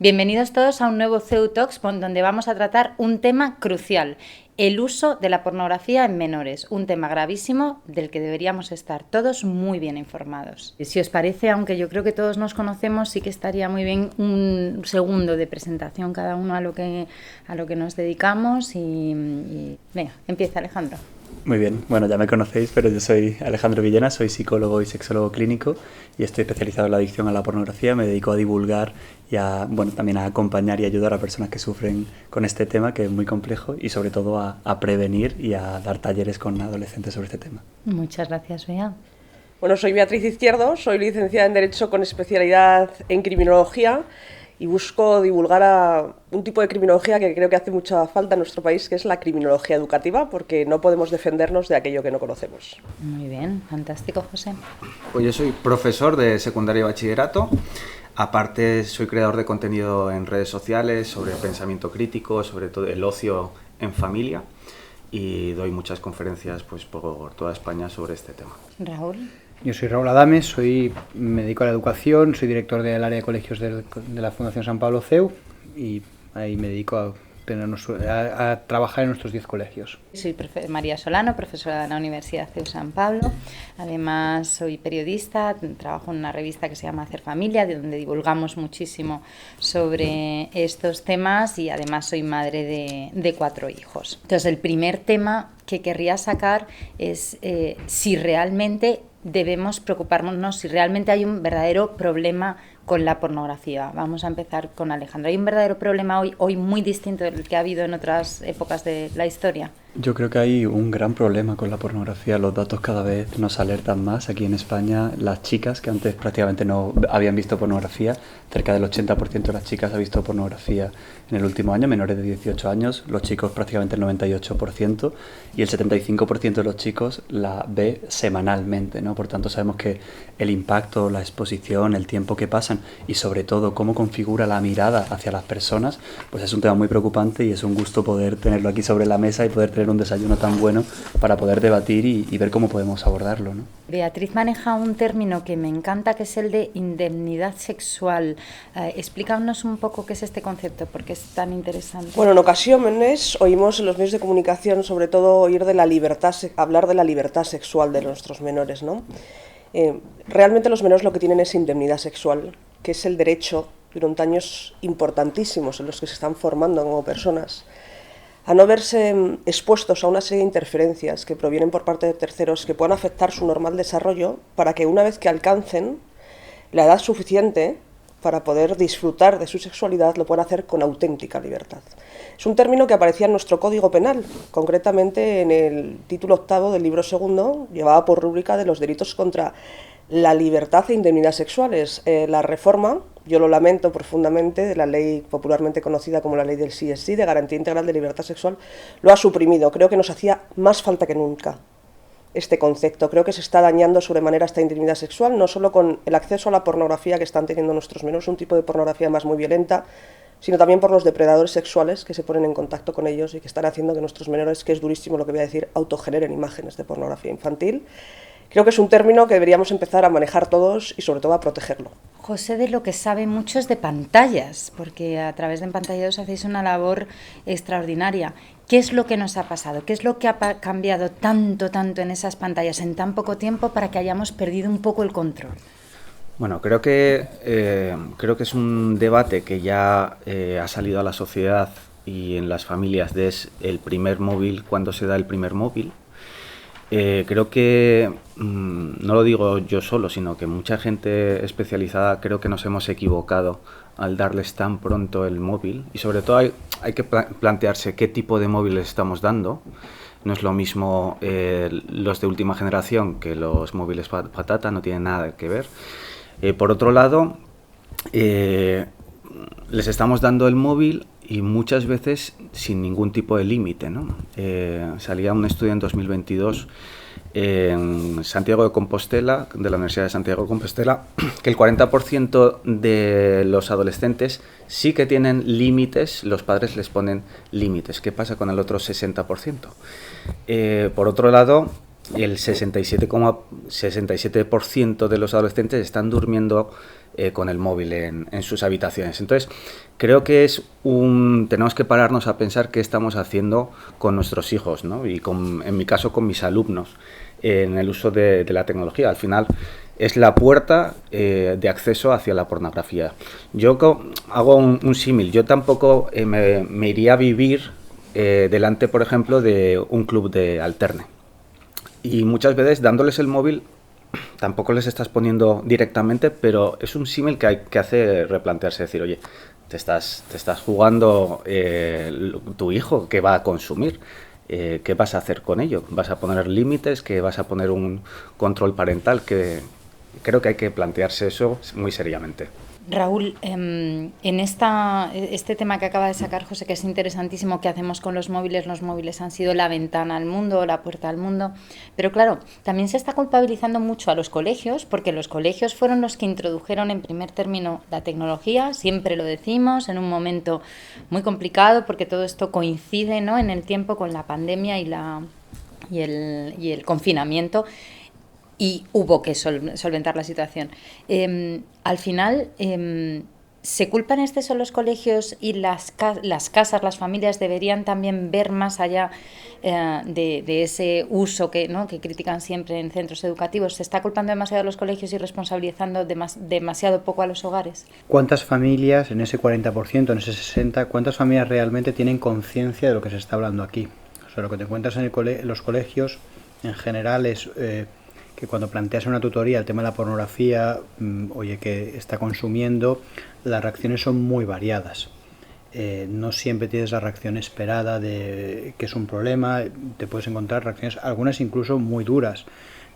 Bienvenidos todos a un nuevo CEU Talks donde vamos a tratar un tema crucial, el uso de la pornografía en menores, un tema gravísimo del que deberíamos estar todos muy bien informados. Si os parece, aunque yo creo que todos nos conocemos, sí que estaría muy bien un segundo de presentación cada uno a lo que nos dedicamos y venga, empieza Alejandro. Muy bien, bueno, ya me conocéis, pero yo soy Alejandro Villena, soy psicólogo y sexólogo clínico y estoy especializado en la adicción a la pornografía. Me dedico a divulgar y también a acompañar y ayudar a personas que sufren con este tema, que es muy complejo, y sobre todo a prevenir y a dar talleres con adolescentes sobre este tema. Muchas gracias, Bea. Bueno, soy Beatriz Izquierdo, soy licenciada en Derecho con especialidad en Criminología y busco divulgar a un tipo de criminología que creo que hace mucha falta en nuestro país, que es la criminología educativa, porque no podemos defendernos de aquello que no conocemos. Muy bien, fantástico, José. Pues yo soy profesor de secundaria y bachillerato. Aparte, soy creador de contenido en redes sociales sobre pensamiento crítico, sobre todo el ocio en familia, y doy muchas conferencias pues, por toda España sobre este tema. Raúl. Yo soy Raúl Adames, me dedico a la educación, soy director del área de colegios de la Fundación San Pablo CEU y ahí me dedico a trabajar en nuestros 10 colegios. Soy María Solano, profesora de la Universidad CEU San Pablo. Además soy periodista, trabajo en una revista que se llama Hacer Familia, de donde divulgamos muchísimo sobre estos temas, y además soy madre de 4 hijos. Entonces el primer tema que querría sacar es si realmente debemos preocuparnos, si realmente hay un verdadero problema con la pornografía. Vamos a empezar con Alejandro. ¿Hay un verdadero problema hoy muy distinto del que ha habido en otras épocas de la historia? Yo creo que hay un gran problema con la pornografía. Los datos cada vez nos alertan más. Aquí en España, las chicas que antes prácticamente no habían visto pornografía, cerca del 80% de las chicas ha visto pornografía en el último año, menores de 18 años, los chicos prácticamente el 98%, y el 75% de los chicos la ve semanalmente, ¿no? Por tanto, sabemos que el impacto, la exposición, el tiempo que pasan y sobre todo cómo configura la mirada hacia las personas, pues es un tema muy preocupante, y es un gusto poder tenerlo aquí sobre la mesa y poder tener un desayuno tan bueno para poder debatir y ver cómo podemos abordarlo, ¿no? Beatriz maneja un término que me encanta, que es el de indemnidad sexual. Explícanos un poco qué es este concepto, porque es tan interesante. Bueno, en ocasiones oímos en los medios de comunicación, sobre todo, hablar de la libertad sexual de nuestros menores, ¿no? Realmente los menores lo que tienen es indemnidad sexual, que es el derecho, durante años importantísimos en los que se están formando como personas, a no verse expuestos a una serie de interferencias que provienen por parte de terceros que puedan afectar su normal desarrollo, para que una vez que alcancen la edad suficiente para poder disfrutar de su sexualidad, lo puedan hacer con auténtica libertad. Es un término que aparecía en nuestro Código Penal, concretamente en el título 8º del libro 2, llevaba por rúbrica de los delitos contra la libertad e indemnidad sexuales. La reforma, yo lo lamento profundamente, de la ley popularmente conocida como la ley del sí es sí, de garantía integral de libertad sexual, lo ha suprimido. Creo que nos hacía más falta que nunca este concepto. Creo que se está dañando sobremanera esta indemnidad sexual, no solo con el acceso a la pornografía que están teniendo nuestros menores, un tipo de pornografía más muy violenta, sino también por los depredadores sexuales que se ponen en contacto con ellos y que están haciendo que nuestros menores, que es durísimo lo que voy a decir, autogeneren imágenes de pornografía infantil. Creo que es un término que deberíamos empezar a manejar todos y sobre todo a protegerlo. José de lo que sabe mucho es de pantallas, porque a través de Empantallados hacéis una labor extraordinaria. ¿Qué es lo que nos ha pasado? ¿Qué es lo que ha cambiado tanto en esas pantallas en tan poco tiempo para que hayamos perdido un poco el control? Bueno, creo que es un debate que ya ha salido a la sociedad y en las familias desde el primer móvil, cuando se da el primer móvil. Creo que, no lo digo yo solo, sino que mucha gente especializada creo que nos hemos equivocado al darles tan pronto el móvil, y sobre todo hay que plantearse qué tipo de móvil les estamos dando. No es lo mismo los de última generación que los móviles patata, no tienen nada que ver. Por otro lado, les estamos dando el móvil y muchas veces sin ningún tipo de límite, ¿no? Salía un estudio en 2022 en Santiago de Compostela, de la Universidad de Santiago de Compostela, que el 40% de los adolescentes sí que tienen límites, los padres les ponen límites. ¿Qué pasa con el otro 60%? Por otro lado, el 67% de los adolescentes están durmiendo con el móvil en sus habitaciones. Entonces, creo que tenemos que pararnos a pensar qué estamos haciendo con nuestros hijos, ¿no? Y en mi caso con mis alumnos en el uso de la tecnología. Al final es la puerta de acceso hacia la pornografía. Yo hago un símil. Yo tampoco me iría a vivir delante, por ejemplo, de un club de alterne. Y muchas veces dándoles el móvil tampoco les estás poniendo directamente, pero es un símil que hay que hacer replantearse, decir, oye, te estás jugando tu hijo, ¿qué va a consumir? ¿Qué vas a hacer con ello? ¿Vas a poner límites? ¿Que vas a poner un control parental? Que creo que hay que plantearse eso muy seriamente. Raúl, en este tema que acaba de sacar José, que es interesantísimo, ¿qué hacemos con los móviles han sido la ventana al mundo, la puerta al mundo, pero claro, también se está culpabilizando mucho a los colegios, porque los colegios fueron los que introdujeron en primer término la tecnología, siempre lo decimos, en un momento muy complicado, porque todo esto coincide, ¿no?, en el tiempo con la pandemia y el confinamiento, y hubo que solventar la situación. Al final, ¿se culpan exceso los colegios y las casas, las familias deberían también ver más allá de ese uso que critican siempre en centros educativos? ¿Se está culpando demasiado a los colegios y responsabilizando demasiado poco a los hogares? ¿Cuántas familias, en ese 40%, en ese 60%, cuántas familias realmente tienen conciencia de lo que se está hablando aquí? O sea, lo que te encuentras en los colegios en general es... que cuando planteas una tutoría el tema de la pornografía, oye, que está consumiendo, las reacciones son muy variadas. No siempre tienes la reacción esperada de que es un problema, te puedes encontrar reacciones, algunas incluso muy duras,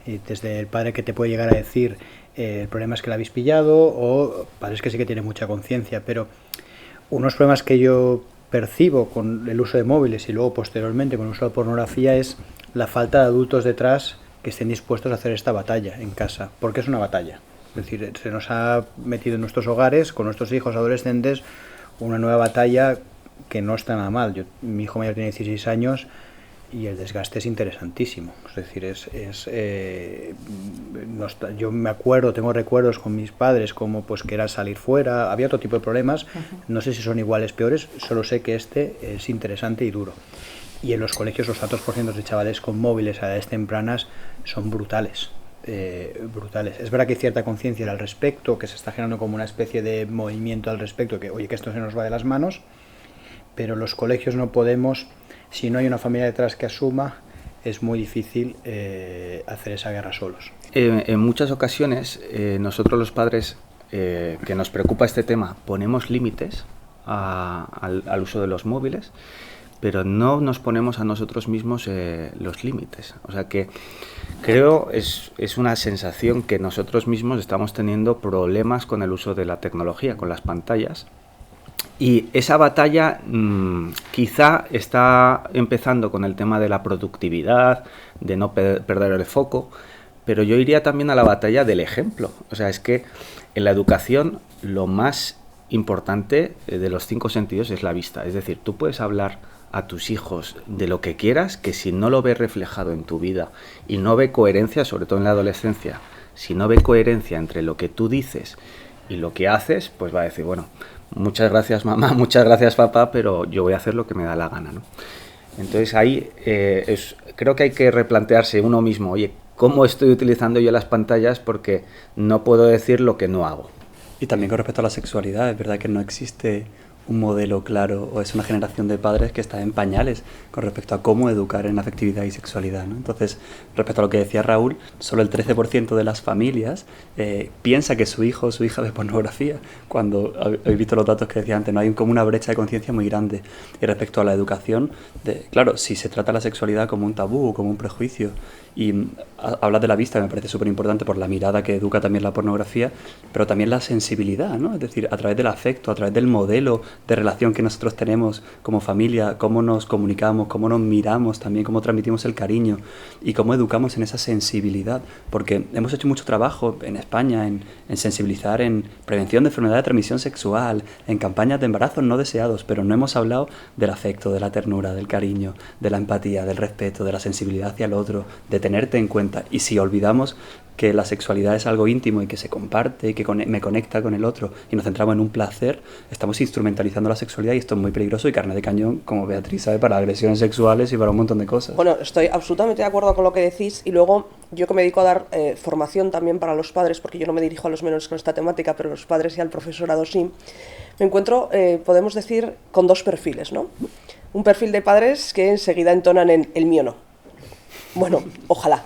desde el padre que te puede llegar a decir el problema es que la habéis pillado, o padres que sí que tienen mucha conciencia, pero unos problemas que yo percibo con el uso de móviles y luego posteriormente con el uso de pornografía es la falta de adultos detrás que estén dispuestos a hacer esta batalla en casa, porque es una batalla. Es decir, se nos ha metido en nuestros hogares, con nuestros hijos adolescentes, una nueva batalla que no está nada mal. Mi hijo mayor tiene 16 años y el desgaste es interesantísimo. Es decir, yo me acuerdo, tengo recuerdos con mis padres como pues que era salir fuera, había otro tipo de problemas, no sé si son iguales, peores, solo sé que este es interesante y duro. Y en los colegios los altos porcentajes de chavales con móviles a edades tempranas son brutales. Brutales. Es verdad que hay cierta conciencia al respecto, que se está generando como una especie de movimiento al respecto, que oye, que esto se nos va de las manos, pero los colegios no podemos, si no hay una familia detrás que asuma, es muy difícil hacer esa guerra solos. En muchas ocasiones nosotros los padres que nos preocupa este tema ponemos límites al uso de los móviles, pero no nos ponemos a nosotros mismos los límites. O sea que creo es una sensación que nosotros mismos estamos teniendo problemas con el uso de la tecnología, con las pantallas. Y esa batalla quizá está empezando con el tema de la productividad, de no perder el foco, pero yo iría también a la batalla del ejemplo. O sea, es que en la educación lo más importante de los 5 sentidos es la vista. Es decir, tú puedes hablar a tus hijos de lo que quieras, que si no lo ves reflejado en tu vida y no ve coherencia, sobre todo en la adolescencia, si no ve coherencia entre lo que tú dices y lo que haces, pues va a decir, bueno, muchas gracias mamá, muchas gracias papá, pero yo voy a hacer lo que me da la gana, ¿no? Entonces ahí creo que hay que replantearse uno mismo, oye, ¿cómo estoy utilizando yo las pantallas? Porque no puedo decir lo que no hago. Y también con respecto a la sexualidad, es verdad que no existe un modelo claro, o es una generación de padres que está en pañales con respecto a cómo educar en afectividad y sexualidad, ¿no? Entonces, respecto a lo que decía Raúl, solo el 13% de las familias piensa que su hijo o su hija ve pornografía, cuando habéis visto los datos que decía antes, no hay como una brecha de conciencia muy grande. Y respecto a la educación, claro, si se trata la sexualidad como un tabú, como un prejuicio, y hablas de la vista, me parece súper importante por la mirada que educa también la pornografía, pero también la sensibilidad, ¿no? Es decir, a través del afecto, a través del modelo de relación que nosotros tenemos como familia, cómo nos comunicamos, cómo nos miramos también, cómo transmitimos el cariño y cómo educamos en esa sensibilidad, porque hemos hecho mucho trabajo en España en sensibilizar en prevención de enfermedad de transmisión sexual, en campañas de embarazos no deseados, pero no hemos hablado del afecto, de la ternura, del cariño, de la empatía, del respeto, de la sensibilidad hacia el otro, de tenerte en cuenta. Y si olvidamos que la sexualidad es algo íntimo y que se comparte y que me conecta con el otro y nos centramos en un placer, estamos instrumentalizando la sexualidad y esto es muy peligroso y carne de cañón, como Beatriz sabe, para agresiones sexuales y para un montón de cosas. Bueno, estoy absolutamente de acuerdo con lo que decís y luego yo que me dedico a dar formación también para los padres, porque yo no me dirijo a los menores con esta temática, pero los padres y al profesorado sí, me encuentro, podemos decir, con dos perfiles, ¿no? Un perfil de padres que enseguida entonan en el mío no. Bueno, ojalá.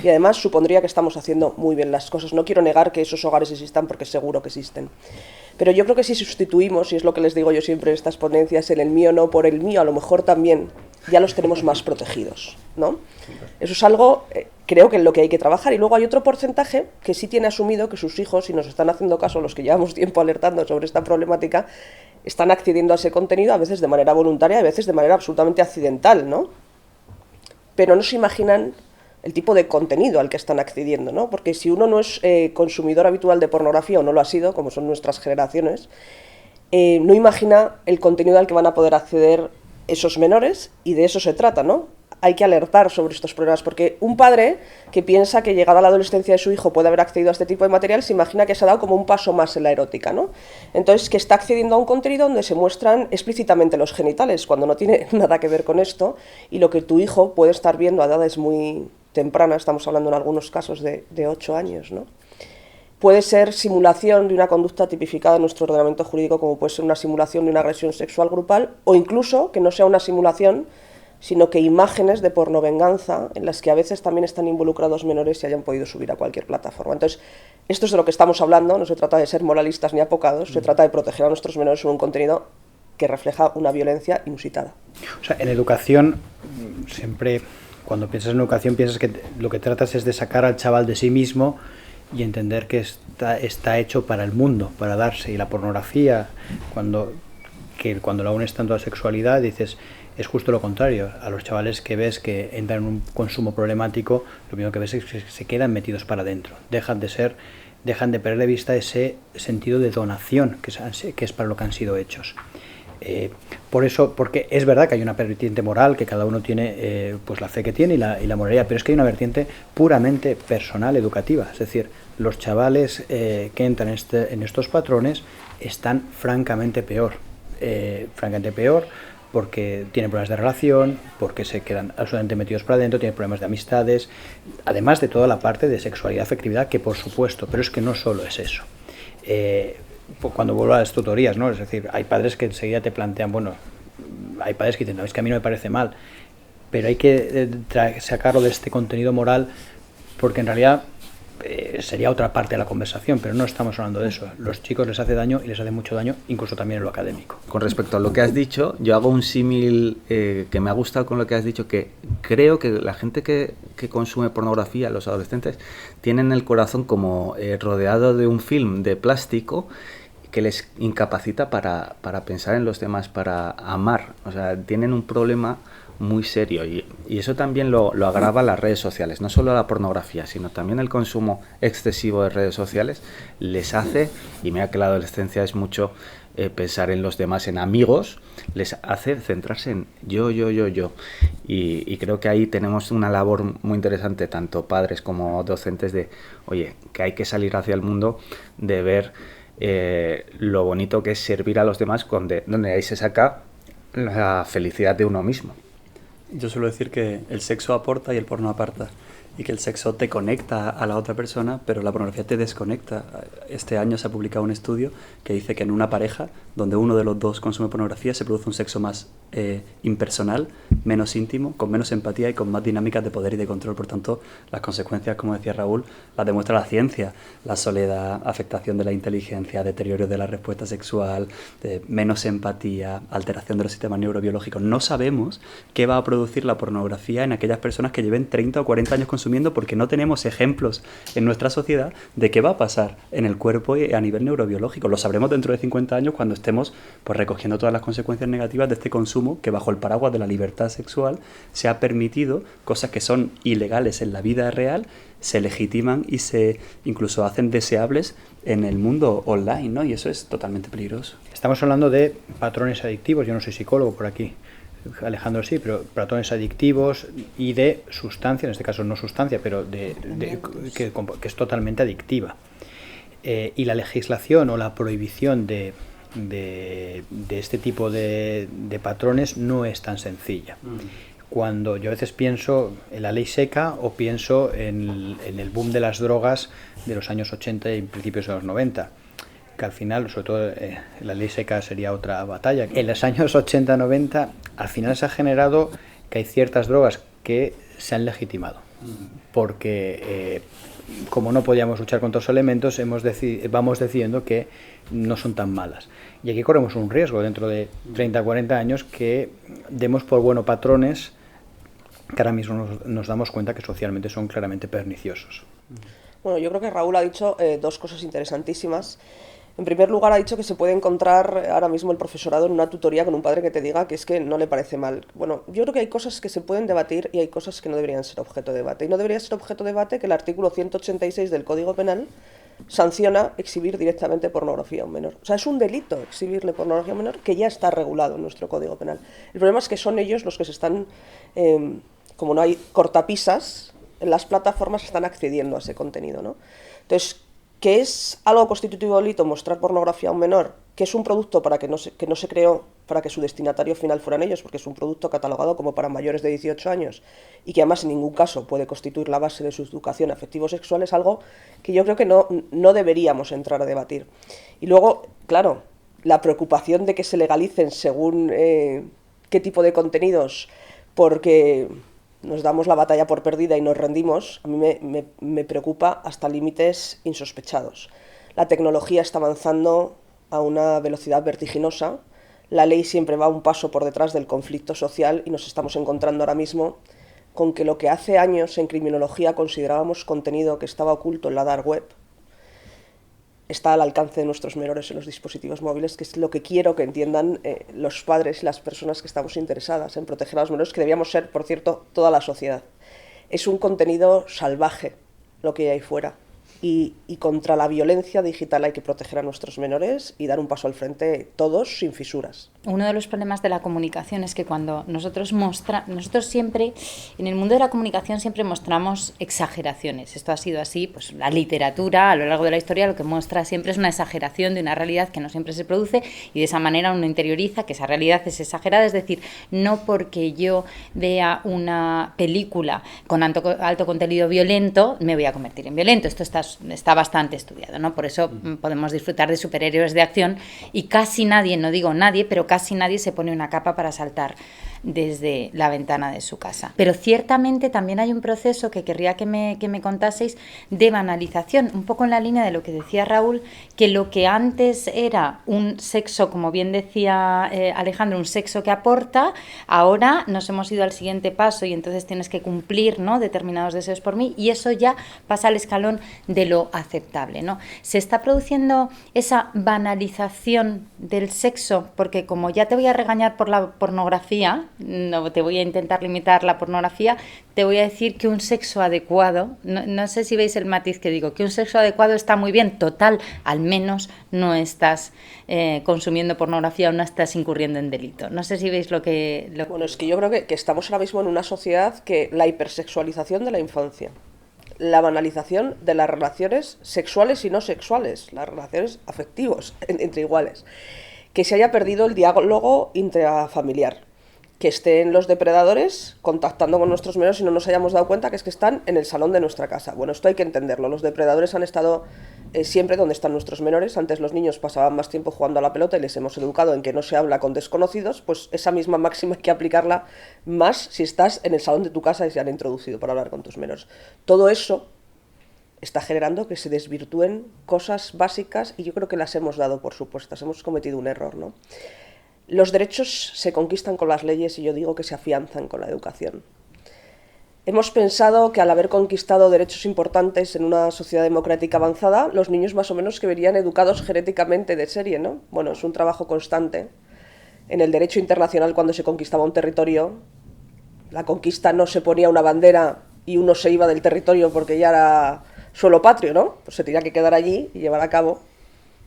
Y además supondría que estamos haciendo muy bien las cosas. No quiero negar que esos hogares existan porque seguro que existen. Pero yo creo que si sustituimos, y es lo que les digo yo siempre en estas ponencias, el mío no por el mío, a lo mejor también ya los tenemos más protegidos, ¿no? Eso es algo, creo que en lo que hay que trabajar. Y luego hay otro porcentaje que sí tiene asumido que sus hijos, si nos están haciendo caso, los que llevamos tiempo alertando sobre esta problemática, están accediendo a ese contenido, a veces de manera voluntaria, a veces de manera absolutamente accidental, ¿no? Pero no se imaginan el tipo de contenido al que están accediendo, ¿no? Porque si uno no es consumidor habitual de pornografía o no lo ha sido, como son nuestras generaciones, no imagina el contenido al que van a poder acceder esos menores y de eso se trata, ¿no? Hay que alertar sobre estos problemas porque un padre que piensa que llegada a la adolescencia de su hijo puede haber accedido a este tipo de material se imagina que se ha dado como un paso más en la erótica, ¿no? Entonces que está accediendo a un contenido donde se muestran explícitamente los genitales cuando no tiene nada que ver con esto y lo que tu hijo puede estar viendo a edades muy temprana, estamos hablando en algunos casos de 8 años, ¿no? Puede ser simulación de una conducta tipificada en nuestro ordenamiento jurídico, como puede ser una simulación de una agresión sexual grupal, o incluso que no sea una simulación, sino que imágenes de pornovenganza, en las que a veces también están involucrados menores y hayan podido subir a cualquier plataforma. Entonces, esto es de lo que estamos hablando, no se trata de ser moralistas ni apocados, se trata de proteger a nuestros menores en un contenido que refleja una violencia inusitada. O sea, en educación siempre... Cuando piensas en educación piensas que lo que tratas es de sacar al chaval de sí mismo y entender que está hecho para el mundo, para darse. Y la pornografía, cuando la unes tanto a la sexualidad, dices, es justo lo contrario. A los chavales que ves que entran en un consumo problemático, lo primero que ves es que se quedan metidos para adentro. Dejan de perder de vista ese sentido de donación que es para lo que han sido hechos. Por eso, porque es verdad que hay una vertiente moral, que cada uno tiene pues la fe que tiene y la moralidad, pero es que hay una vertiente puramente personal, educativa. Es decir, los chavales que entran en estos patrones están francamente peor porque tienen problemas de relación, porque se quedan absolutamente metidos para adentro, tienen problemas de amistades, además de toda la parte de sexualidad, afectividad, que por supuesto, pero es que no solo es eso. Cuando vuelvo a las tutorías, ¿no? Es decir, hay padres que enseguida te plantean, bueno, hay padres que dicen, no, es que a mí no me parece mal, pero hay que sacarlo de este contenido moral porque en realidad sería otra parte de la conversación, pero no estamos hablando de eso. Los chicos les hace daño y les hace mucho daño, incluso también en lo académico. Con respecto a lo que has dicho, yo hago un símil que me ha gustado con lo que has dicho, que creo que la gente que consume pornografía, los adolescentes, tienen el corazón como rodeado de un film de plástico que les incapacita para pensar en los demás, para amar. O sea, tienen un problema muy serio y eso también lo agrava las redes sociales, no solo la pornografía, sino también el consumo excesivo de redes sociales les hace, y mira que la adolescencia es mucho pensar en los demás, en amigos, les hace centrarse en yo, y creo que ahí tenemos una labor muy interesante, tanto padres como docentes, de, oye, que hay que salir hacia el mundo, de ver lo bonito que es servir a los demás, donde ahí se saca la felicidad de uno mismo. Yo suelo decir que el sexo aporta y el porno aparta, y que el sexo te conecta a la otra persona, pero la pornografía te desconecta. Este año se ha publicado un estudio que dice que en una pareja donde uno de los dos consume pornografía se produce un sexo más impersonal, menos íntimo, con menos empatía y con más dinámicas de poder y de control. Por tanto, las consecuencias, como decía Raúl, las demuestra la ciencia: la soledad, afectación de la inteligencia, deterioro de la respuesta sexual, menos empatía, alteración de los sistemas neurobiológicos. No sabemos qué va a producir la pornografía en aquellas personas que lleven 30 o 40 años consumiendo consumiendo porque no tenemos ejemplos en nuestra sociedad de qué va a pasar en el cuerpo y a nivel neurobiológico. Lo sabremos dentro de 50 años cuando estemos pues recogiendo todas las consecuencias negativas de este consumo que bajo el paraguas de la libertad sexual se ha permitido cosas que son ilegales en la vida real, se legitiman y se incluso hacen deseables en el mundo online, ¿no? Y eso es totalmente peligroso. Estamos hablando de patrones adictivos, yo no soy psicólogo por aquí, Alejandro sí, pero patrones adictivos y de sustancia, en este caso no sustancia, pero que es totalmente adictiva. Y la legislación o la prohibición de este tipo de patrones no es tan sencilla. Cuando yo a veces pienso en la ley seca o pienso en el boom de las drogas de los años 80 y principios de los 90, que al final, sobre todo la ley seca sería otra batalla. En los años 80-90 al final se ha generado que hay ciertas drogas que se han legitimado, porque como no podíamos luchar contra los elementos, vamos decidiendo que no son tan malas. Y aquí corremos un riesgo dentro de 30-40 años que demos por bueno patrones que ahora mismo nos damos cuenta que socialmente son claramente perniciosos. Bueno, yo creo que Raúl ha dicho dos cosas interesantísimas. En primer lugar, ha dicho que se puede encontrar ahora mismo el profesorado en una tutoría con un padre que te diga que es que no le parece mal. Bueno, yo creo que hay cosas que se pueden debatir y hay cosas que no deberían ser objeto de debate. Y no debería ser objeto de debate que el artículo 186 del Código Penal sanciona exhibir directamente pornografía a un menor. O sea, es un delito exhibirle pornografía a un menor que ya está regulado en nuestro Código Penal. El problema es que son ellos los que se están, como no hay cortapisas, en las plataformas están accediendo a ese contenido, ¿no? Entonces, ¿qué es algo constitutivo de delito mostrar pornografía a un menor? Que es un producto que no se creó para que su destinatario final fueran ellos, porque es un producto catalogado como para mayores de 18 años y que además en ningún caso puede constituir la base de su educación afectivo-sexual, es algo que yo creo que no deberíamos entrar a debatir. Y luego, claro, la preocupación de que se legalicen según qué tipo de contenidos, porque nos damos la batalla por perdida y nos rendimos, a mí me preocupa hasta límites insospechados. La tecnología está avanzando a una velocidad vertiginosa, la ley siempre va un paso por detrás del conflicto social y nos estamos encontrando ahora mismo con que lo que hace años en criminología considerábamos contenido que estaba oculto en la dark web, está al alcance de nuestros menores en los dispositivos móviles, que es lo que quiero que entiendan los padres y las personas que estamos interesadas en proteger a los menores, que debíamos ser, por cierto, toda la sociedad. Es un contenido salvaje lo que hay ahí fuera. Y contra la violencia digital hay que proteger a nuestros menores y dar un paso al frente todos sin fisuras. Uno de los problemas de la comunicación es que cuando nosotros siempre, en el mundo de la comunicación siempre mostramos exageraciones. Esto ha sido así, pues la literatura a lo largo de la historia lo que muestra siempre es una exageración de una realidad que no siempre se produce y de esa manera uno interioriza que esa realidad es exagerada, es decir, no porque yo vea una película con alto contenido violento me voy a convertir en violento. Esto está bastante estudiado, ¿no? Por eso podemos disfrutar de superhéroes de acción y casi nadie, no digo nadie, pero casi nadie se pone una capa para saltar desde la ventana de su casa. Pero ciertamente también hay un proceso que querría que me contaseis de banalización, un poco en la línea de lo que decía Raúl, que lo que antes era un sexo, como bien decía Alejandro, un sexo que aporta, ahora nos hemos ido al siguiente paso y entonces tienes que cumplir, ¿no?, determinados deseos por mí y eso ya pasa al escalón de lo aceptable, ¿no? Se está produciendo esa banalización del sexo porque como ya te voy a regañar por la pornografía, no te voy a intentar limitar la pornografía, te voy a decir que un sexo adecuado, no sé si veis el matiz que digo, que un sexo adecuado está muy bien, total, al menos no estás consumiendo pornografía o no estás incurriendo en delito. No sé si veis lo que... Bueno, es que yo creo que estamos ahora mismo en una sociedad que la hipersexualización de la infancia, la banalización de las relaciones sexuales y no sexuales, las relaciones afectivos entre iguales, que se haya perdido el diálogo intrafamiliar, que estén los depredadores contactando con nuestros menores y no nos hayamos dado cuenta que es que están en el salón de nuestra casa. Bueno, esto hay que entenderlo. Los depredadores han estado siempre donde están nuestros menores. Antes los niños pasaban más tiempo jugando a la pelota y les hemos educado en que no se habla con desconocidos, pues esa misma máxima hay que aplicarla más si estás en el salón de tu casa y se han introducido para hablar con tus menores. Todo eso está generando que se desvirtúen cosas básicas y yo creo que las hemos dado por supuestas. Hemos cometido un error, ¿no? Los derechos se conquistan con las leyes y yo digo que se afianzan con la educación. hemos pensado que al haber conquistado derechos importantes en una sociedad democrática avanzada, los niños más o menos que verían educados genéticamente de serie, ¿no? Bueno, es un trabajo constante. En el derecho internacional, cuando se conquistaba un territorio, la conquista no se ponía una bandera y uno se iba del territorio porque ya era suelo patrio, ¿no? Pues se tenía que quedar allí y llevar a cabo,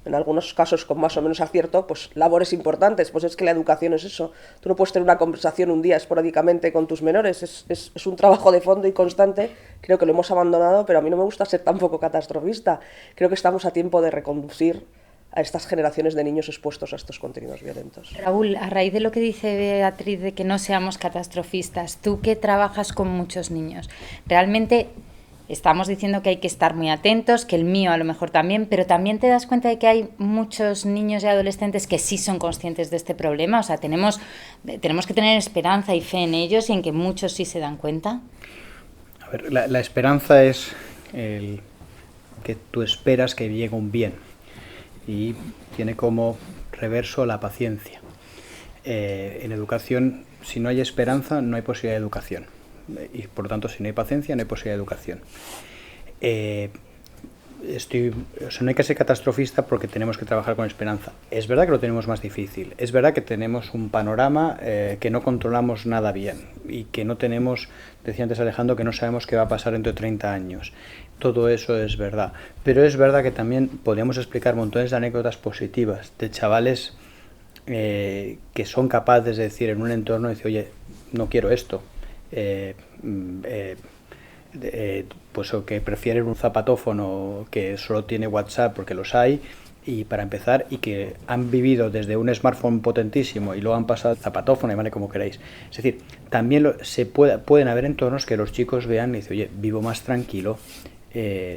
en algunos casos con más o menos acierto, pues labores importantes. Pues es que la educación es eso. Tú no puedes tener una conversación un día esporádicamente con tus menores, es un trabajo de fondo y constante. Creo que lo hemos abandonado, pero a mí no me gusta ser tampoco catastrofista. Creo que estamos a tiempo de reconducir a estas generaciones de niños expuestos a estos contenidos violentos. Raúl, a raíz de lo que dice Beatriz de que no seamos catastrofistas, tú que trabajas con muchos niños, realmente estamos diciendo que hay que estar muy atentos, que el mío a lo mejor también, pero también te das cuenta de que hay muchos niños y adolescentes que sí son conscientes de este problema. O sea, tenemos que tener esperanza y fe en ellos y en que muchos sí se dan cuenta. A ver, la esperanza es el que tú esperas que llegue un bien y tiene como reverso la paciencia. En educación, si no hay esperanza, no hay posibilidad de educación. Y por lo tanto, si no hay paciencia, no hay posibilidad de educación. No hay que ser catastrofista porque tenemos que trabajar con esperanza. Es verdad que lo tenemos más difícil. Es verdad que tenemos un panorama que no controlamos nada bien y que no tenemos, decía antes Alejandro, que no sabemos qué va a pasar dentro de 30 años. Todo eso es verdad. Pero es verdad que también podríamos explicar montones de anécdotas positivas de chavales que son capaces de decir en un entorno, decir, oye, no quiero esto. Pues o que prefieren un zapatófono que solo tiene WhatsApp porque los hay, y para empezar, y que han vivido desde un smartphone potentísimo y luego han pasado al zapatófono, y vale, como queráis. Es decir, también pueden haber entornos que los chicos vean y dicen, oye, vivo más tranquilo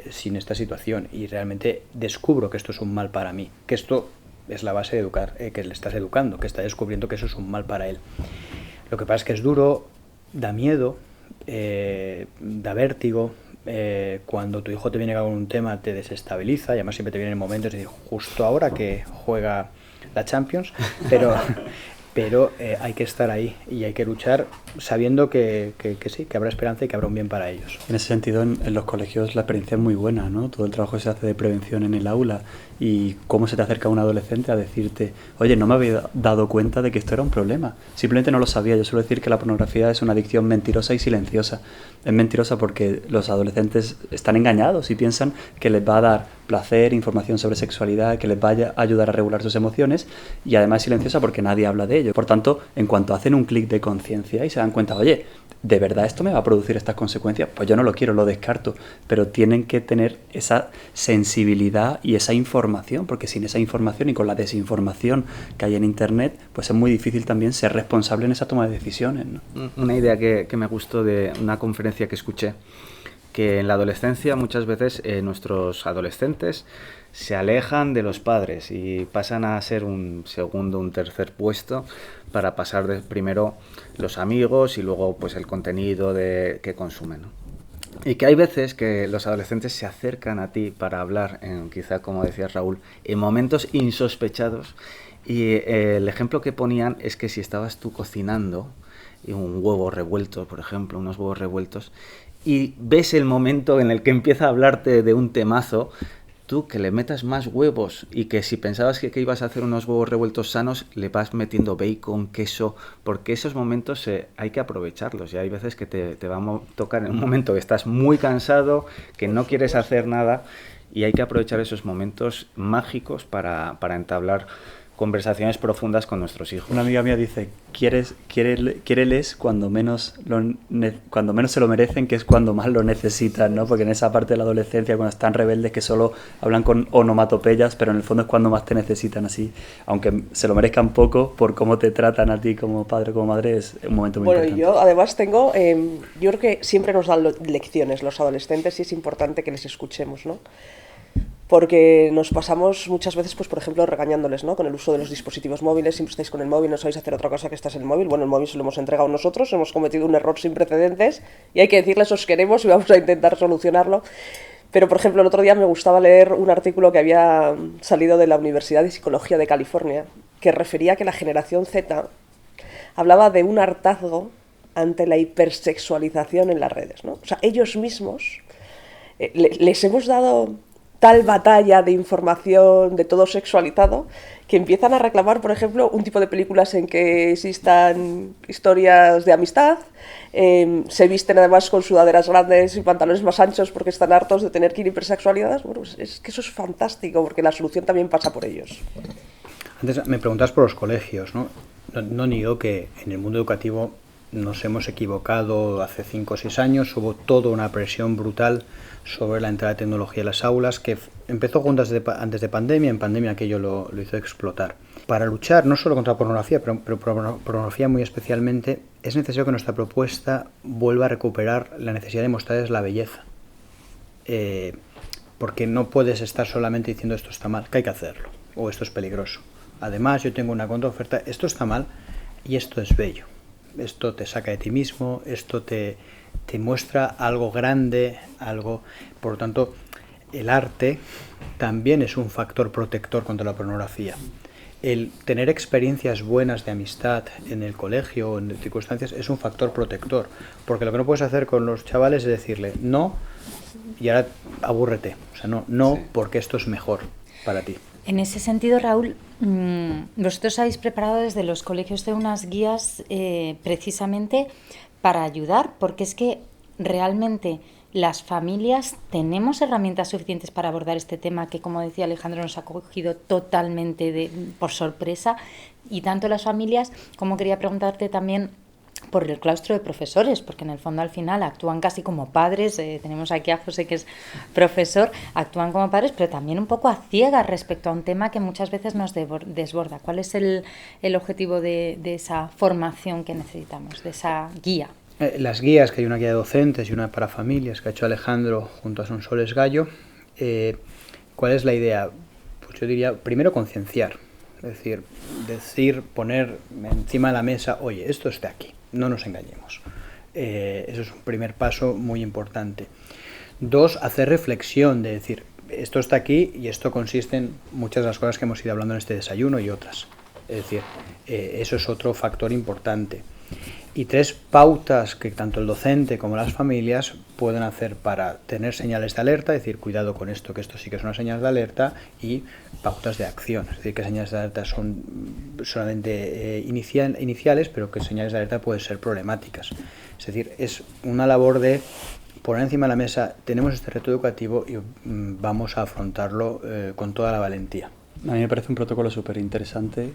sin esta situación y realmente descubro que esto es un mal para mí, que esto es la base de educar, que le estás educando, que está descubriendo que eso es un mal para él. Lo que pasa es que es duro, da miedo, da vértigo. Cuando tu hijo te viene con un tema te desestabiliza, y además siempre te vienen momentos de decir, justo ahora que juega la Champions, pero hay que estar ahí y hay que luchar sabiendo que sí, que habrá esperanza y que habrá un bien para ellos. En ese sentido, en los colegios la experiencia es muy buena, ¿no? Todo el trabajo que se hace de prevención en el aula y cómo se te acerca un adolescente a decirte, oye, no me había dado cuenta de que esto era un problema. Simplemente no lo sabía. Yo suelo decir que la pornografía es una adicción mentirosa y silenciosa. Es mentirosa porque los adolescentes están engañados y piensan que les va a dar placer, información sobre sexualidad, que les vaya a ayudar a regular sus emociones, y además es silenciosa porque nadie habla de ello. Por tanto, en cuanto hacen un clic de conciencia y se dan cuenta, oye, ¿de verdad esto me va a producir estas consecuencias? Pues yo no lo quiero, lo descarto. Pero tienen que tener esa sensibilidad y esa información, porque sin esa información y con la desinformación que hay en Internet, pues es muy difícil también ser responsable en esa toma de decisiones, ¿no? Una idea que me gustó de una conferencia que escuché, que en la adolescencia muchas veces nuestros adolescentes se alejan de los padres y pasan a ser un segundo, un tercer puesto para pasar de primero los amigos y luego pues el contenido que consumen, ¿no? Y que hay veces que los adolescentes se acercan a ti para hablar, quizá como decía Raúl, en momentos insospechados, y el ejemplo que ponían es que si estabas tú cocinando un huevo revuelto, por ejemplo, unos huevos revueltos, y ves el momento en el que empieza a hablarte de un temazo, tú que le metas más huevos, y que si pensabas que ibas a hacer unos huevos revueltos sanos, le vas metiendo bacon, queso, porque esos momentos hay que aprovecharlos, y hay veces que te va a tocar en un momento que estás muy cansado, que no quieres hacer nada, y hay que aprovechar esos momentos mágicos para entablar conversaciones profundas con nuestros hijos. Una amiga mía dice, quiéreles cuando menos se lo merecen, que es cuando más lo necesitan, ¿no? Porque en esa parte de la adolescencia, cuando están rebeldes, que solo hablan con onomatopeyas, pero en el fondo es cuando más te necesitan, así. Aunque se lo merezcan poco, por cómo te tratan a ti como padre o como madre, es un momento muy importante. Bueno, yo además tengo, yo creo que siempre nos dan lecciones los adolescentes y es importante que les escuchemos, ¿no? Porque nos pasamos muchas veces, pues por ejemplo, regañándoles, ¿no? Con el uso de los dispositivos móviles, siempre estáis con el móvil, no sabéis hacer otra cosa que estás en el móvil. Bueno, el móvil se lo hemos entregado nosotros, hemos cometido un error sin precedentes y hay que decirles os queremos y vamos a intentar solucionarlo. Pero, por ejemplo, el otro día me gustaba leer un artículo que había salido de la Universidad de Psicología de California, que refería que la generación Z hablaba de un hartazgo ante la hipersexualización en las redes, ¿no? O sea, ellos mismos les hemos dado tal batalla de información, de todo sexualizado, que empiezan a reclamar, por ejemplo, un tipo de películas en que existan historias de amistad, se visten además con sudaderas grandes y pantalones más anchos porque están hartos de tener que ir hipersexualizadas. Bueno, pues es que eso es fantástico, porque la solución también pasa por ellos. Antes me preguntas por los colegios, ¿no? No niego que en el mundo educativo nos hemos equivocado hace 5 o 6 años, hubo toda una presión brutal sobre la entrada de tecnología en las aulas, que empezó antes de pandemia, en pandemia aquello lo hizo explotar. Para luchar no solo contra la pornografía, pero pornografía muy especialmente, es necesario que nuestra propuesta vuelva a recuperar la necesidad de mostrarles la belleza. Porque no puedes estar solamente diciendo esto está mal, que hay que hacerlo, o esto es peligroso. Además, yo tengo una contraoferta, esto está mal y esto es bello. Esto te saca de ti mismo, esto te muestra algo grande, algo... Por lo tanto, el arte también es un factor protector contra la pornografía. El tener experiencias buenas de amistad en el colegio o en circunstancias es un factor protector, porque lo que no puedes hacer con los chavales es decirle no y ahora abúrrete. O sea, no sí, porque esto es mejor para ti. En ese sentido, Raúl, vosotros habéis preparado desde los colegios de unas guías precisamente para ayudar, porque es que realmente las familias tenemos herramientas suficientes para abordar este tema que, como decía Alejandro, nos ha cogido totalmente por sorpresa, y tanto las familias como quería preguntarte también por el claustro de profesores, porque en el fondo al final actúan casi como padres, tenemos aquí a José que es profesor, actúan como padres, pero también un poco a ciegas respecto a un tema que muchas veces nos desborda. ¿Cuál es el objetivo de esa formación que necesitamos, de esa guía? Las guías, que hay una guía de docentes y una para familias que ha hecho Alejandro junto a Sonsoles Gallo, ¿cuál es la idea? Pues yo diría, primero concienciar, es decir, poner encima de la mesa, oye, esto está aquí. No nos engañemos. Eso es un primer paso muy importante. 2, hacer reflexión, de decir, esto está aquí y esto consiste en muchas de las cosas que hemos ido hablando en este desayuno y otras. Es decir, eso es otro factor importante. Y 3, pautas que tanto el docente como las familias pueden hacer para tener señales de alerta, es decir, cuidado con esto, que esto sí que es una señal de alerta, y pautas de acción, es decir, que señales de alerta son solamente iniciales, pero que señales de alerta pueden ser problemáticas. Es decir, es una labor de poner encima de la mesa, tenemos este reto educativo y vamos a afrontarlo con toda la valentía. A mí me parece un protocolo súper interesante,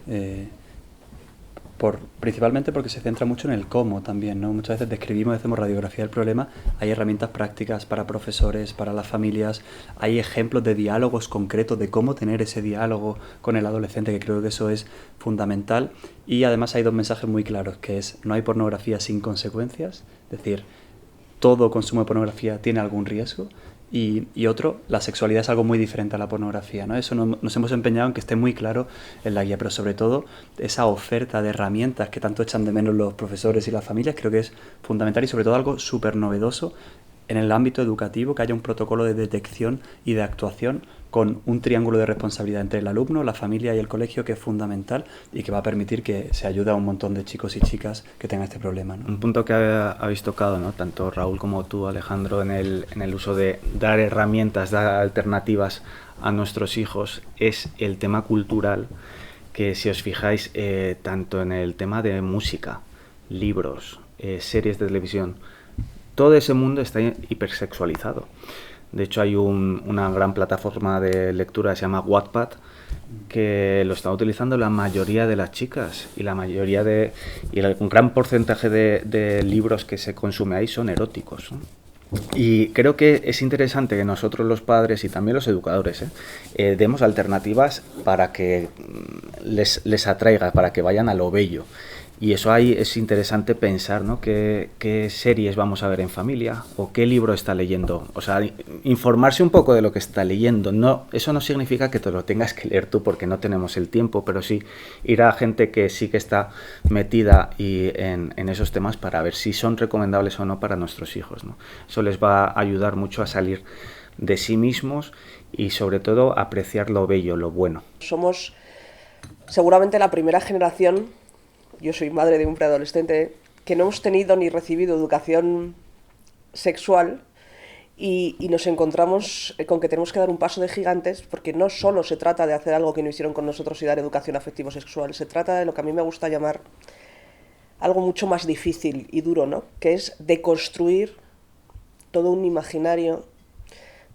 principalmente porque se centra mucho en el cómo también, ¿no? Muchas veces describimos, hacemos radiografía del problema, hay herramientas prácticas para profesores, para las familias, hay ejemplos de diálogos concretos de cómo tener ese diálogo con el adolescente, que creo que eso es fundamental, y además hay 2 mensajes muy claros, que es no hay pornografía sin consecuencias, es decir, todo consumo de pornografía tiene algún riesgo, y otro, la sexualidad es algo muy diferente a la pornografía, ¿no? Eso nos hemos empeñado en que esté muy claro en la guía, pero sobre todo esa oferta de herramientas que tanto echan de menos los profesores y las familias, creo que es fundamental, y sobre todo algo súper novedoso en el ámbito educativo, que haya un protocolo de detección y de actuación con un triángulo de responsabilidad entre el alumno, la familia y el colegio, que es fundamental y que va a permitir que se ayude a un montón de chicos y chicas que tengan este problema, ¿no? Un punto que habéis tocado, ¿no? Tanto Raúl como tú, Alejandro, en el uso de dar herramientas, dar alternativas a nuestros hijos, es el tema cultural, que si os fijáis, tanto en el tema de música, libros, series de televisión, todo ese mundo está hipersexualizado. De hecho, hay una gran plataforma de lectura que se llama Wattpad, que lo están utilizando la mayoría de las chicas, y un gran porcentaje de libros que se consume ahí son eróticos, ¿no? Y creo que es interesante que nosotros los padres y también los educadores demos alternativas para que les atraiga, para que vayan a lo bello. Y eso ahí es interesante pensar, ¿no? ¿Qué series vamos a ver en familia? ¿O qué libro está leyendo? O sea, informarse un poco de lo que está leyendo. No, eso no significa que te lo tengas que leer tú, porque no tenemos el tiempo, pero sí ir a gente que sí que está metida en esos temas para ver si son recomendables o no para nuestros hijos, ¿no? Eso les va a ayudar mucho a salir de sí mismos y sobre todo a apreciar lo bello, lo bueno. Somos seguramente la primera generación. Yo soy madre de un preadolescente que no hemos tenido ni recibido educación sexual y nos encontramos con que tenemos que dar un paso de gigantes, porque no solo se trata de hacer algo que no hicieron con nosotros y dar educación afectivo-sexual, se trata de lo que a mí me gusta llamar algo mucho más difícil y duro, ¿no? Que es deconstruir todo un imaginario,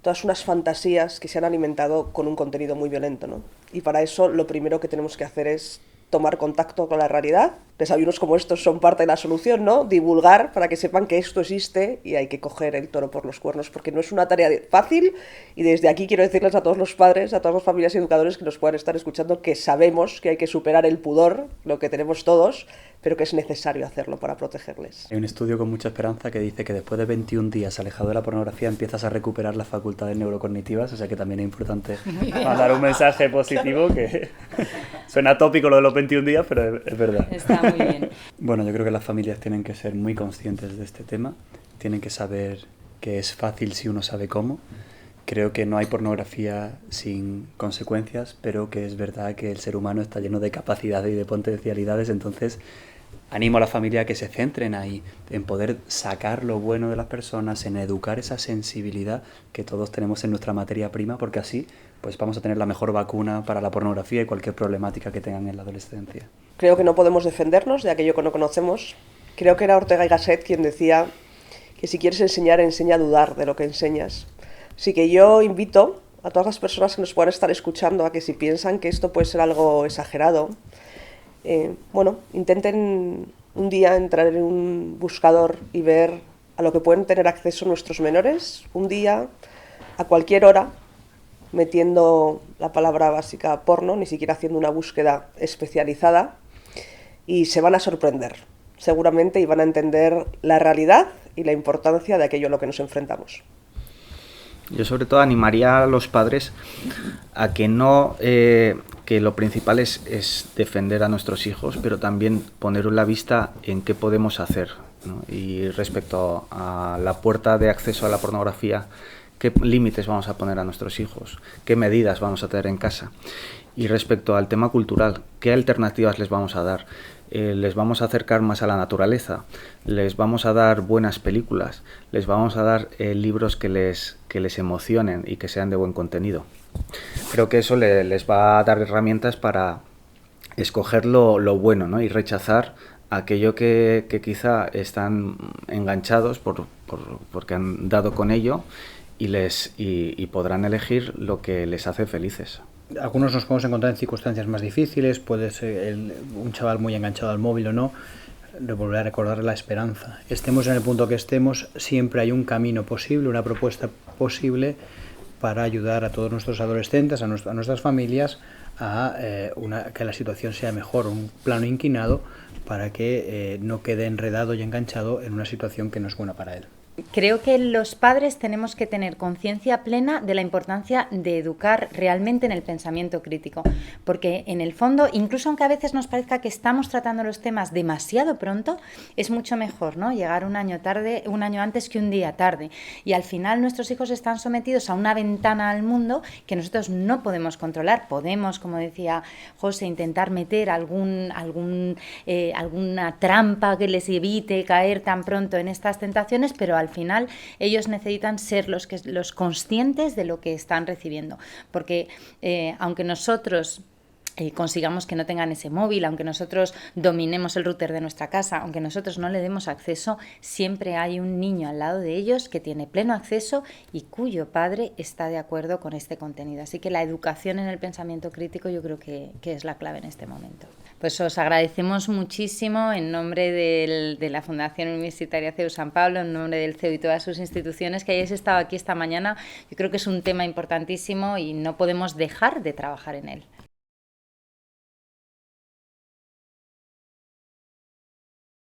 todas unas fantasías que se han alimentado con un contenido muy violento, ¿no? Y para eso lo primero que tenemos que hacer es tomar contacto con la realidad. Desayunos como estos son parte de la solución, ¿no? Divulgar para que sepan que esto existe y hay que coger el toro por los cuernos, porque no es una tarea fácil, y desde aquí quiero decirles a todos los padres, a todas las familias y educadores que nos puedan estar escuchando, que sabemos que hay que superar el pudor, lo que tenemos todos, pero que es necesario hacerlo para protegerles. Hay un estudio con mucha esperanza que dice que después de 21 días alejado de la pornografía empiezas a recuperar las facultades neurocognitivas, o sea que también es importante mandar un mensaje positivo, que suena tópico lo de los 21 días, pero es verdad. Está muy bien. Bueno, yo creo que las familias tienen que ser muy conscientes de este tema, tienen que saber que es fácil si uno sabe cómo. Creo que no hay pornografía sin consecuencias, pero que es verdad que el ser humano está lleno de capacidades y de potencialidades, entonces animo a la familia a que se centren ahí, en poder sacar lo bueno de las personas, en educar esa sensibilidad que todos tenemos en nuestra materia prima, porque así pues vamos a tener la mejor vacuna para la pornografía y cualquier problemática que tengan en la adolescencia. Creo que no podemos defendernos de aquello que no conocemos. Creo que era Ortega y Gasset quien decía que si quieres enseñar, enseña a dudar de lo que enseñas. Así que yo invito a todas las personas que nos puedan estar escuchando a que si piensan que esto puede ser algo exagerado, intenten un día entrar en un buscador y ver a lo que pueden tener acceso nuestros menores, un día, a cualquier hora, metiendo la palabra básica porno, ni siquiera haciendo una búsqueda especializada, y se van a sorprender, seguramente, y van a entender la realidad y la importancia de aquello a lo que nos enfrentamos. Yo sobre todo animaría a los padres a que no, que lo principal es defender a nuestros hijos, pero también poner la vista en qué podemos hacer, ¿no? Y respecto a la puerta de acceso a la pornografía, qué límites vamos a poner a nuestros hijos, qué medidas vamos a tener en casa. Y respecto al tema cultural, qué alternativas les vamos a dar. Les vamos a acercar más a la naturaleza, les vamos a dar buenas películas, les vamos a dar libros que les emocionen y que sean de buen contenido. Creo que eso les va a dar herramientas para escoger lo bueno, ¿no? Y rechazar aquello que quizá están enganchados porque han dado con ello, y podrán elegir lo que les hace felices. Algunos nos podemos encontrar en circunstancias más difíciles, puede ser un chaval muy enganchado al móvil o no, de volver a recordar la esperanza. Estemos en el punto que estemos, siempre hay un camino posible, una propuesta posible para ayudar a todos nuestros adolescentes, a nuestras familias, a que la situación sea mejor, un plano inclinado para que no quede enredado y enganchado en una situación que no es buena para él. Creo que los padres tenemos que tener conciencia plena de la importancia de educar realmente en el pensamiento crítico, porque en el fondo, incluso aunque a veces nos parezca que estamos tratando los temas demasiado pronto, es mucho mejor, ¿no? Llegar un año antes que un día tarde, y al final nuestros hijos están sometidos a una ventana al mundo que nosotros no podemos controlar. Podemos, como decía José, intentar meter alguna trampa que les evite caer tan pronto en estas tentaciones, pero al final ellos necesitan ser los conscientes de lo que están recibiendo, porque aunque nosotros consigamos que no tengan ese móvil, aunque nosotros dominemos el router de nuestra casa, aunque nosotros no le demos acceso, siempre hay un niño al lado de ellos que tiene pleno acceso y cuyo padre está de acuerdo con este contenido. Así que la educación en el pensamiento crítico yo creo que es la clave en este momento. Pues os agradecemos muchísimo en nombre de la Fundación Universitaria CEU San Pablo, en nombre del CEU y todas sus instituciones, que hayáis estado aquí esta mañana. Yo creo que es un tema importantísimo y no podemos dejar de trabajar en él.